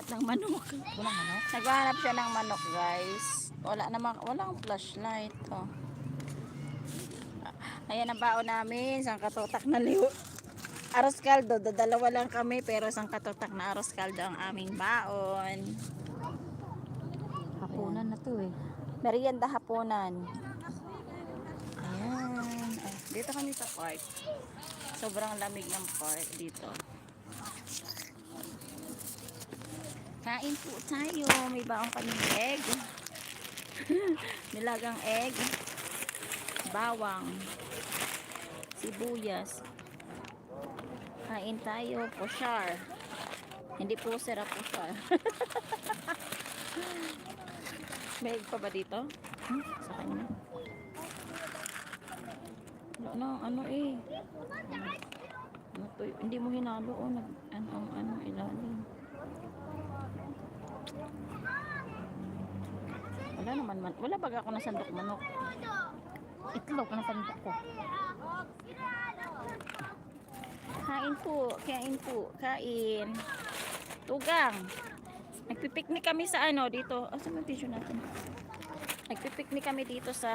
naghahanap ng manok. Walang manok? Naghahanap siya ng manok, guys. Walang flashlight. Oh. Ayan ang baon namin. Isang katotak na aros kaldo. Dalawa lang kami pero isang katotak na aros kaldo ang aming baon. Hapunan na to eh. Merienda hapunan. Ayan. Ay, dito kami sa park. Sobrang lamig ng park dito. Kain po tayo. May baong kaming egg. Nilagang egg. Bawang. Sibuyas. Kain tayo. Pushar. Hindi po sira pushar. May egg pa ba dito? Sa kanya. Ano eh. Ano to? Hindi mo hinalo o ano ilalim. Wala naman wala baga ako na sandok manok. Itlog na sandok ko. Kain po. Kain. Tugang. Nagpipiknik kami sa dito. Saan ang tissue natin? Nagpipiknik kami dito sa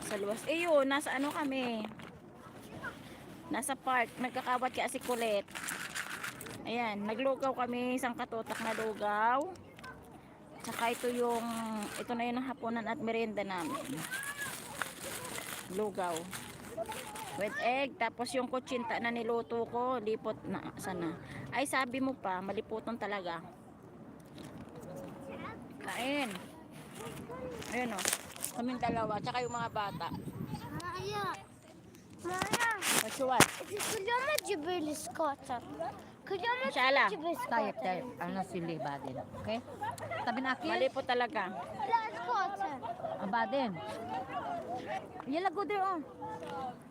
sa luwas. Yun, nasa kami. Nasa park. Nagkakawat kay si Colette. Ayan, naglugaw kami, isang katotak na lugaw. Tsaka ito na yun ang hapunan at merienda namin. Lugaw. With egg, tapos yung kutsinta na niluto ko, lipot na, sana. Ay, sabi mo pa, maliputan talaga. Kain. Ayun o, kaming dalawa, tsaka yung mga bata. Maya. Maya. What's what? Could you not give me the scotter? Could you not Inshallah. give me Tayo, scotter? ano sili badin. Okay? Tabi na akil. Malipot talaga. The scotter. Badin. Yala go there on.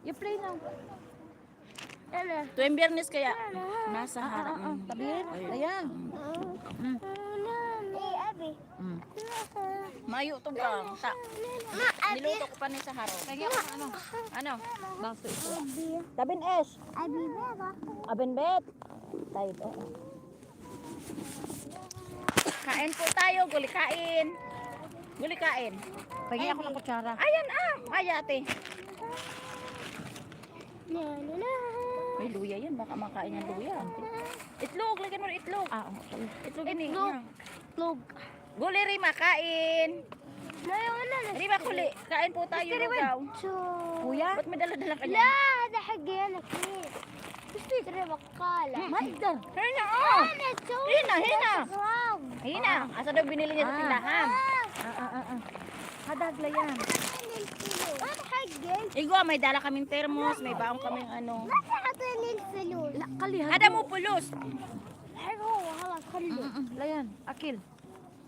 You play now. Ano? Tuwing biyernes kaya, nasa harap. Tabi. Ayan. Hey, Abby. Mayo to bang. Niluto ko pa ni sa harap. Kaya ako ano? Ano? Baso ito. Tabin es. Abby, Beba. Abenbet. Tayo to. Kain po tayo, guli kain. Guli kain. Kaya ako ng kutsara. Ayan ay ate. Na, na, na. May luya yan, baka makain ng luya. Itlog, lagyan mo ng itlog. Okay. Itlog ini. Itlog. Log. Guli Rima, kain. Ano? Rima, kuli. Kain po tayo lugaw. Kuya? Ba't may dala-dala ka لا niyan? هذا حقي انا كبير تشتري بقالة Maigdar. Hina, انا اسوي Hina. غرام Hina. Asa daw binili niya sa tindahan? Hadagla yan. هذا حقي Igwa, may dala kaming termos, may baong kaming ano. ما تعطيني الفلوس La, kalihan. Ada mo pulos. الحين هو خلاص خليه Layan. Akil.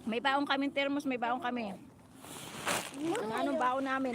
May baong kaming termos, may baong kami. Anong baon namin?